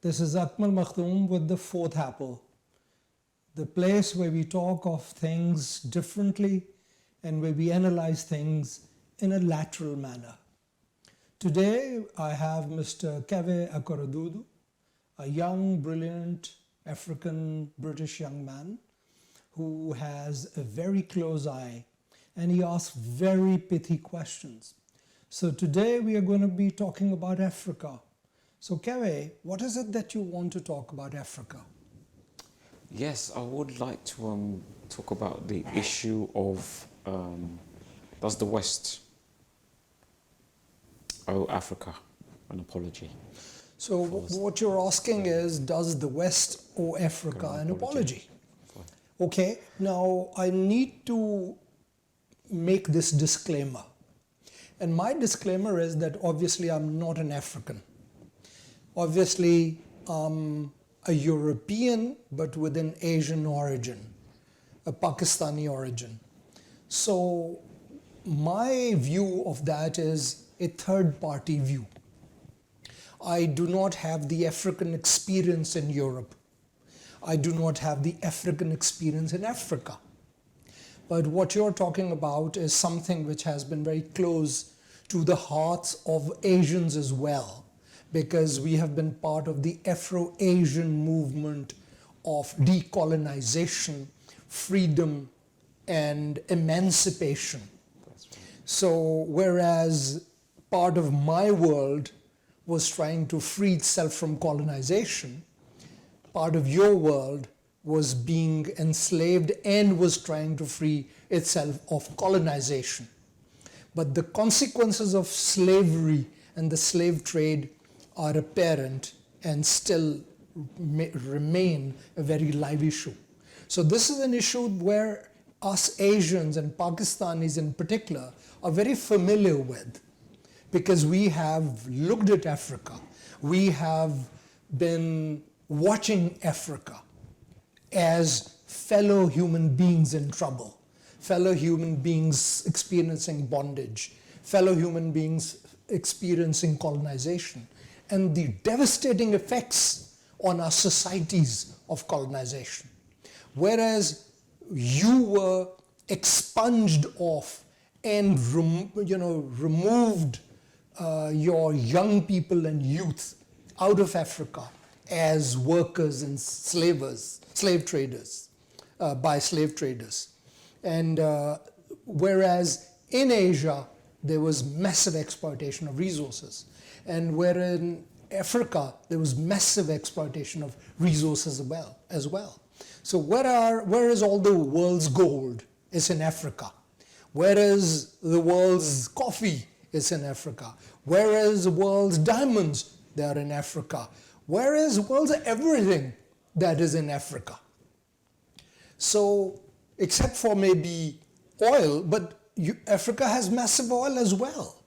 This is Akmal Makhdum with the Fourth Apple, the place where we talk of things differently and where we analyze things in a lateral manner. Today I have Mr. Keva Okorodudu, a young, brilliant African-British young man who has a very close eye and he asks very pithy questions. So today we are going to be talking about Africa. So Keva, what is it that you want to talk about Africa? Yes, I would like to talk about the issue of does the West owe Africa an apology? So what you're asking is, does the West owe Africa an apology? Okay, now I need to make this disclaimer. And my disclaimer is that obviously I'm not an African. Obviously, I'm a European, but with an Asian origin, a Pakistani origin. So my view of that is a third-party view. I do not have the African experience in Europe. I do not have the African experience in Africa. But what you're talking about is something which has been very close to the hearts of Asians as well, because we have been part of the Afro-Asian movement of decolonization, freedom, and emancipation. So whereas part of my world was trying to free itself from colonization, part of your world was being enslaved and was trying to free itself of colonization. But the consequences of slavery and the slave trade are apparent and still remain a very live issue. So this is an issue where us Asians and Pakistanis in particular are very familiar with, because we have looked at Africa. We have been watching Africa as fellow human beings in trouble, fellow human beings experiencing bondage, fellow human beings experiencing colonization, and the devastating effects on our societies of colonization. Whereas you were expunged off and removed your young people and youth out of Africa as workers and slave traders, by slave traders. And whereas in Asia, there was massive exploitation of resources. And where in Africa, there was massive exploitation of resources as well. So where is all the world's gold? It's in Africa. Where is the world's coffee? It's in Africa. Where is the world's diamonds? They are in Africa. Where is the world's everything? That is in Africa. So, except for maybe oil, but Africa has massive oil as well.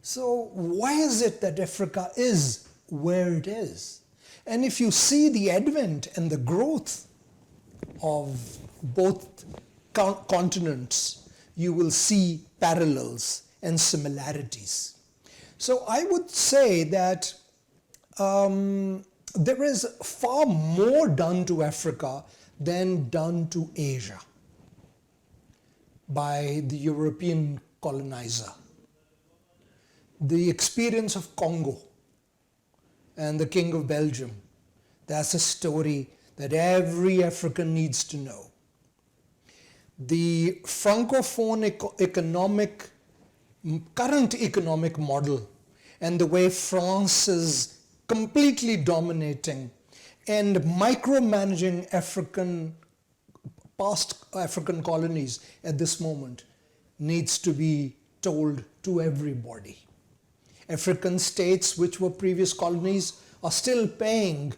So why is it that Africa is where it is? And if you see the advent and the growth of both continents, you will see parallels and similarities. So I would say that there is far more done to Africa than done to Asia by the European colonizer. The experience of Congo and the King of Belgium, that's a story that every African needs to know. The Francophone current economic model and the way France is completely dominating and micromanaging past African colonies at this moment needs to be told to everybody. African states which were previous colonies are still paying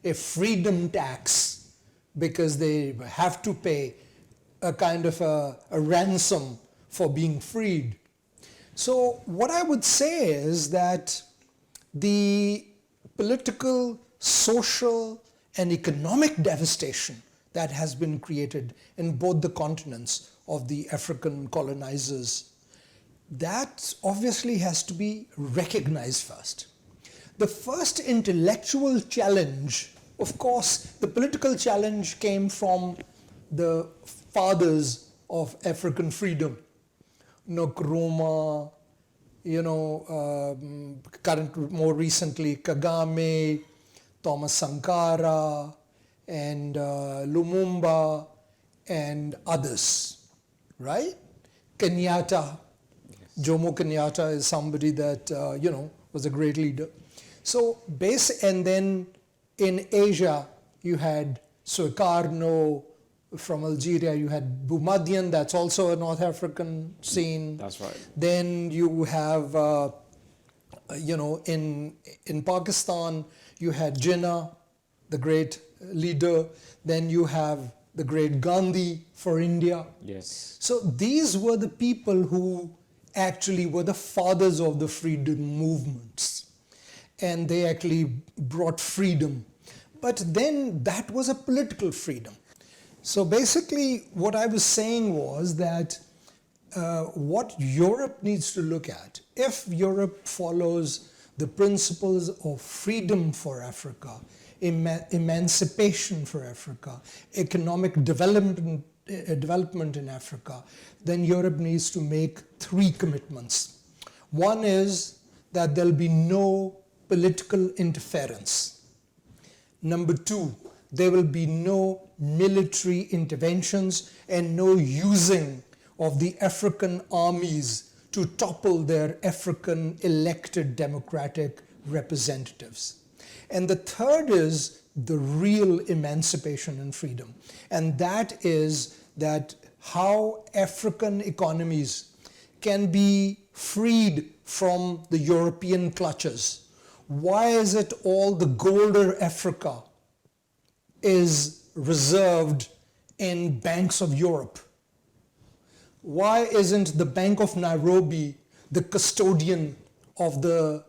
a freedom tax because they have to pay a kind of a ransom for being freed. So what I would say is that the political, social, and economic devastation that has been created in both the continents of the African colonizers, that obviously has to be recognized first. The first intellectual challenge, of course, the political challenge came from the fathers of African freedom, Nkrumah, more recently Kagame, Thomas Sankara, and Lumumba, and others, right? Kenyatta, Jomo Kenyatta is somebody that, was a great leader. So, and then in Asia, you had Sukarno from Algeria, you had Boumediene, that's also a North African scene. That's right. Then you have, in Pakistan, you had Jinnah, the great leader. Then you have the great Gandhi for India. Yes. So these were the people who actually were the fathers of the freedom movements. And they actually brought freedom. But then that was a political freedom. So basically what I was saying was that what Europe needs to look at, if Europe follows the principles of freedom for Africa, emancipation for Africa, economic development in Africa, then Europe needs to make 3 commitments. One is that there'll be no political interference. Number 2, there will be no military interventions and no using of the African armies to topple their African elected democratic representatives. And the third is the real emancipation and freedom. And that is that how African economies can be freed from the European clutches. Why is it all the golder Africa is reserved in banks of Europe? Why isn't the Bank of Nairobi the custodian of the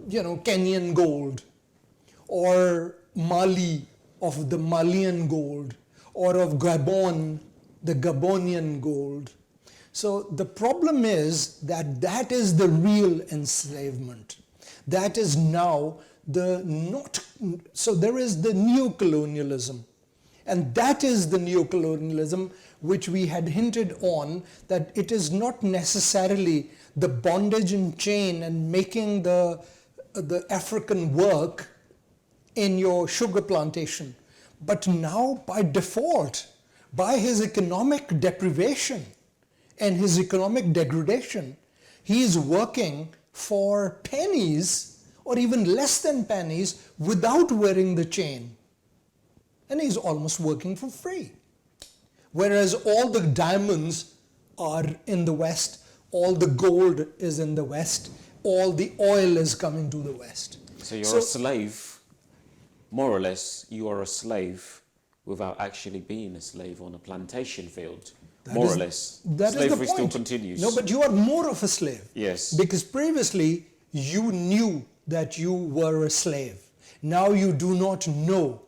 Kenyan gold, or Mali of the Malian gold, or of Gabon, the Gabonian gold? So the problem is that that is the real enslavement. That is now so there is the neocolonialism. And that is the neocolonialism which we had hinted on, that it is not necessarily the bondage and chain and making the African work in your sugar plantation. But now by default, by his economic deprivation and his economic degradation, he is working for pennies or even less than pennies without wearing the chain. And he's almost working for free. Whereas all the diamonds are in the West, all the gold is in the West, all the oil is coming to the West. So you're a slave, more or less, you are a slave without actually being a slave on a plantation field. More or less. Slavery still continues. No, but you are more of a slave. Yes. Because previously you knew that you were a slave. Now you do not know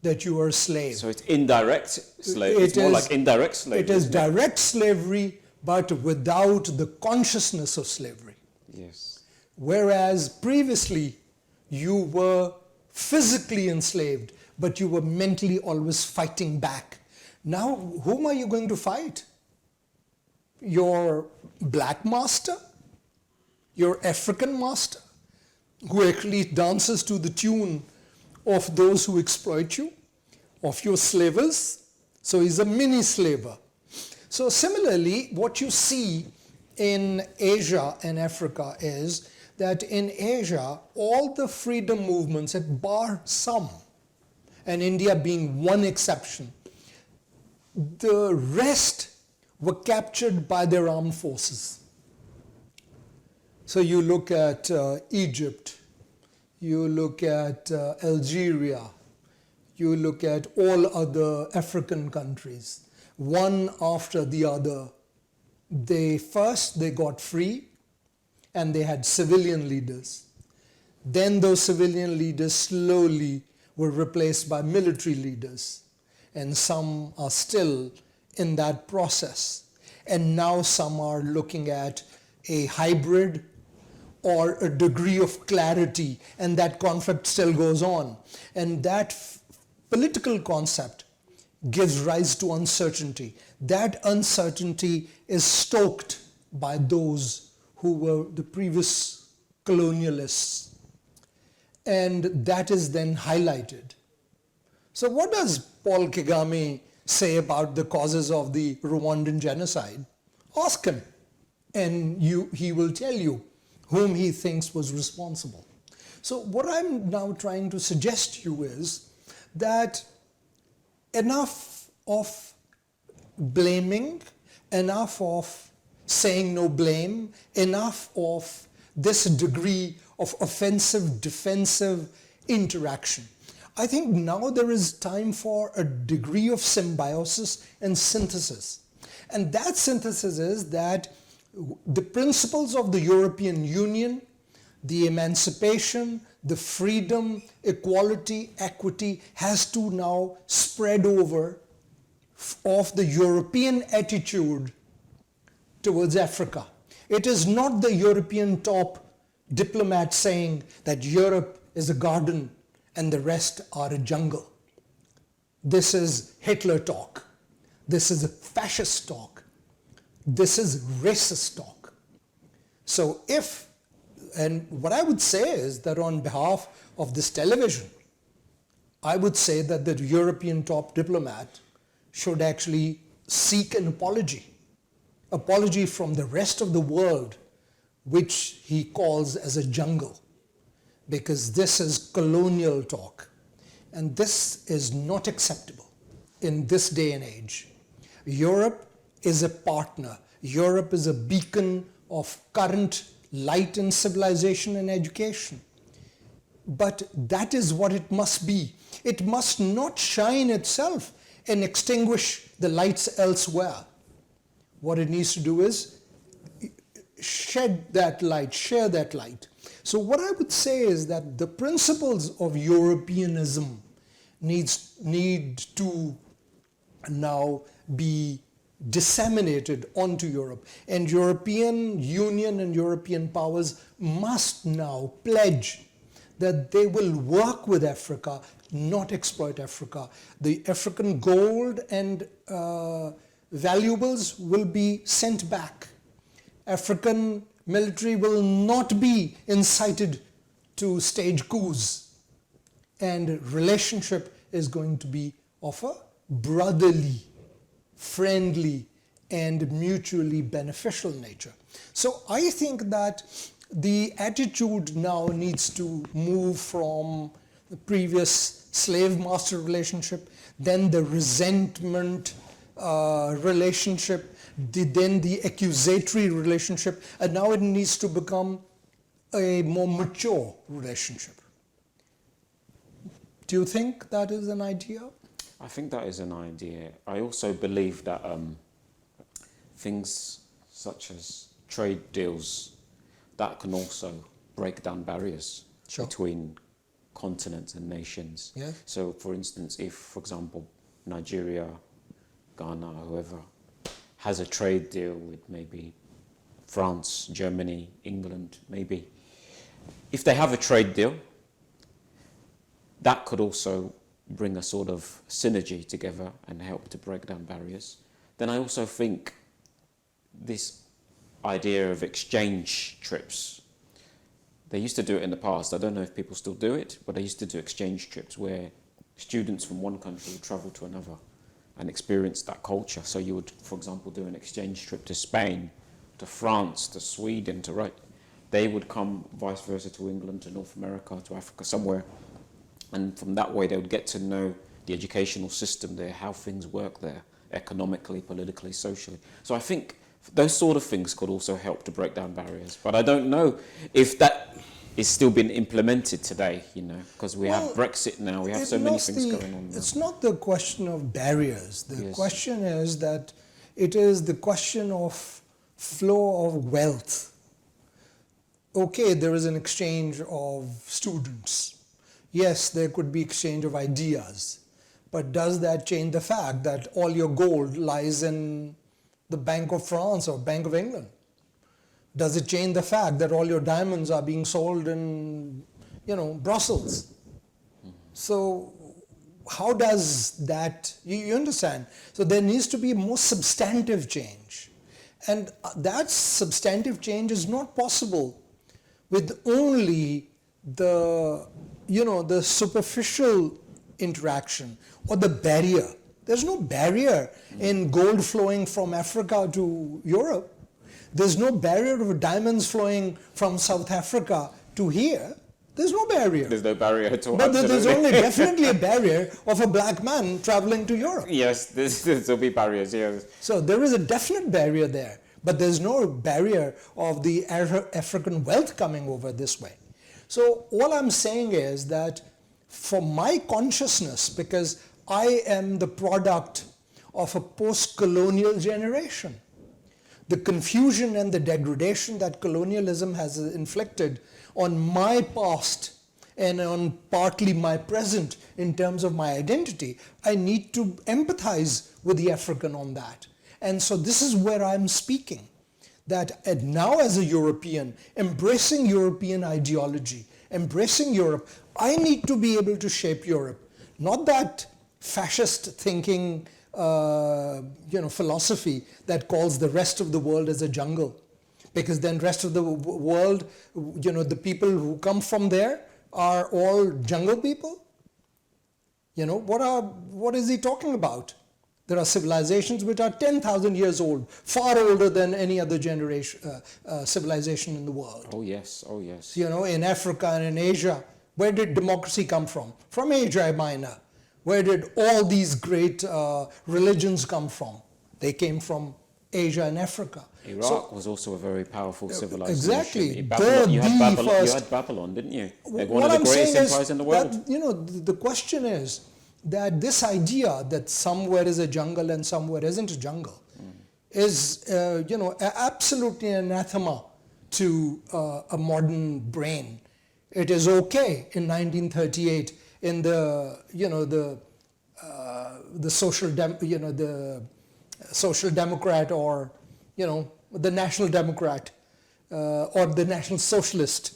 that you are a slave. So it's indirect slavery. It's more like indirect slavery. It is direct slavery, but without the consciousness of slavery. Yes. Whereas previously you were physically enslaved, but you were mentally always fighting back. Now, whom are you going to fight? Your black master? Your African master? Who actually dances to the tune of those who exploit you? Of your slavers? So he's a mini slaver. So similarly, what you see in Asia and Africa is that in Asia, all the freedom movements, at bar some, and India being one exception, the rest were captured by their armed forces. So you look at Egypt, you look at Algeria, you look at all other African countries, one after the other. They got free and they had civilian leaders. Then those civilian leaders slowly were replaced by military leaders. And some are still in that process. And now some are looking at a hybrid or a degree of clarity, and that conflict still goes on. And that political concept gives rise to uncertainty. That uncertainty is stoked by those who were the previous colonialists, and that is then highlighted. So what does Paul Kagame say about the causes of the Rwandan genocide? Ask him, and he will tell you whom he thinks was responsible. So what I'm now trying to suggest to you is that enough of blaming, enough of saying no blame, enough of this degree of offensive, defensive interaction. I think now there is time for a degree of symbiosis and synthesis. And that synthesis is that the principles of the European Union, the emancipation, the freedom, equality, equity, has to now spread over of the European attitude towards Africa. It is not the European top diplomat saying that Europe is a garden and the rest are a jungle. This is Hitler talk. This is fascist talk. This is racist talk. So and what I would say is that on behalf of this television, I would say that the European top diplomat should actually seek an apology from the rest of the world, which he calls as a jungle, because this is colonial talk, and this is not acceptable in this day and age. Europe is a partner. Europe is a beacon of current light in civilization and education. But that is what it must be. It must not shine itself and extinguish the lights elsewhere. What it needs to do is shed that light, share that light. So what I would say is that the principles of Europeanism need to now be disseminated onto Europe. And European Union and European powers must now pledge that they will work with Africa, not exploit Africa. The African gold and valuables will be sent back. African military will not be incited to stage coups. And relationship is going to be of a brotherly, friendly, and mutually beneficial nature. So I think that the attitude now needs to move from the previous slave-master relationship, then the resentment relationship, then the accusatory relationship, and now it needs to become a more mature relationship. Do you think that is an idea? I think that is an idea. I also believe that things such as trade deals, that can also break down barriers between continents and nations. Yeah. So, for instance, if, for example, Nigeria, Ghana, whoever, has a trade deal with maybe France, Germany, England, maybe. If they have a trade deal, that could also bring a sort of synergy together and help to break down barriers. Then I also think this idea of exchange trips, they used to do it in the past. I don't know if people still do it, but they used to do exchange trips where students from one country would travel to another and experience that culture. So you would, for example, do an exchange trip to Spain, to France, to Sweden, they would come vice versa to England, to North America, to Africa, somewhere. And from that way, they would get to know the educational system there, how things work there, economically, politically, socially. So I think those sort of things could also help to break down barriers. But I don't know if that is still being implemented today, because we have Brexit now, we have so many things going on now. It's not the question of barriers. The question is that it is the question of flow of wealth. Okay, there is an exchange of students. Yes, there could be exchange of ideas, but does that change the fact that all your gold lies in the Bank of France or Bank of England? Does it change the fact that all your diamonds are being sold in, Brussels? So how does that, you understand? So there needs to be a more substantive change. And that substantive change is not possible with only the superficial interaction or the barrier. There's no barrier in gold flowing from Africa to Europe. There's no barrier of diamonds flowing from South Africa to here. There's no barrier. There's no barrier at all. But there's only definitely a barrier of a black man traveling to Europe. Yes, there'll be barriers, yes. So there is a definite barrier there. But there's no barrier of the African wealth coming over this way. So all I'm saying is that for my consciousness, because I am the product of a post-colonial generation, the confusion and the degradation that colonialism has inflicted on my past and on partly my present in terms of my identity, I need to empathize with the African on that. And so this is where I'm speaking, that now as a European, embracing European ideology, embracing Europe, I need to be able to shape Europe. Not that fascist thinking philosophy that calls the rest of the world as a jungle. Because then rest of the world, the people who come from there are all jungle people. What is he talking about? There are civilizations which are 10,000 years old, far older than any other civilization in the world. Oh yes, oh yes. In Africa and in Asia, where did democracy come from? From Asia Minor. Where did all these great religions come from? They came from Asia and Africa. Iraq was also a very powerful civilization. Exactly. You had Babylon, didn't you? Like one of the greatest empires in the world. That, the question is that this idea that somewhere is a jungle and somewhere isn't a jungle is, absolutely anathema to a modern brain. It is okay in 1938 in the social democrat or the national democrat or the national socialist.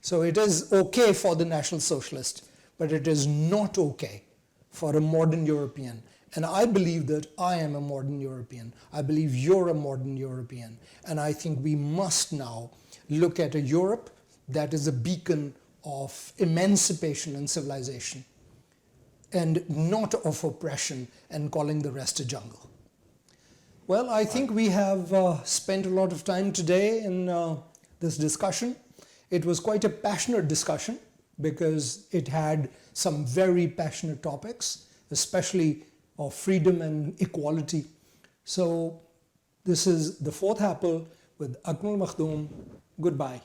So it is okay for the national socialist, but it is not okay for a modern European. And I believe that I am a modern European. I believe you're a modern European. And I think we must now look at a Europe that is a beacon of emancipation and civilization, and not of oppression and calling the rest a jungle. Well, I think we have spent a lot of time today in this discussion. It was quite a passionate discussion because it had some very passionate topics, especially of freedom and equality. So this is the Fourth Apple with Akmal Makhdum. Goodbye.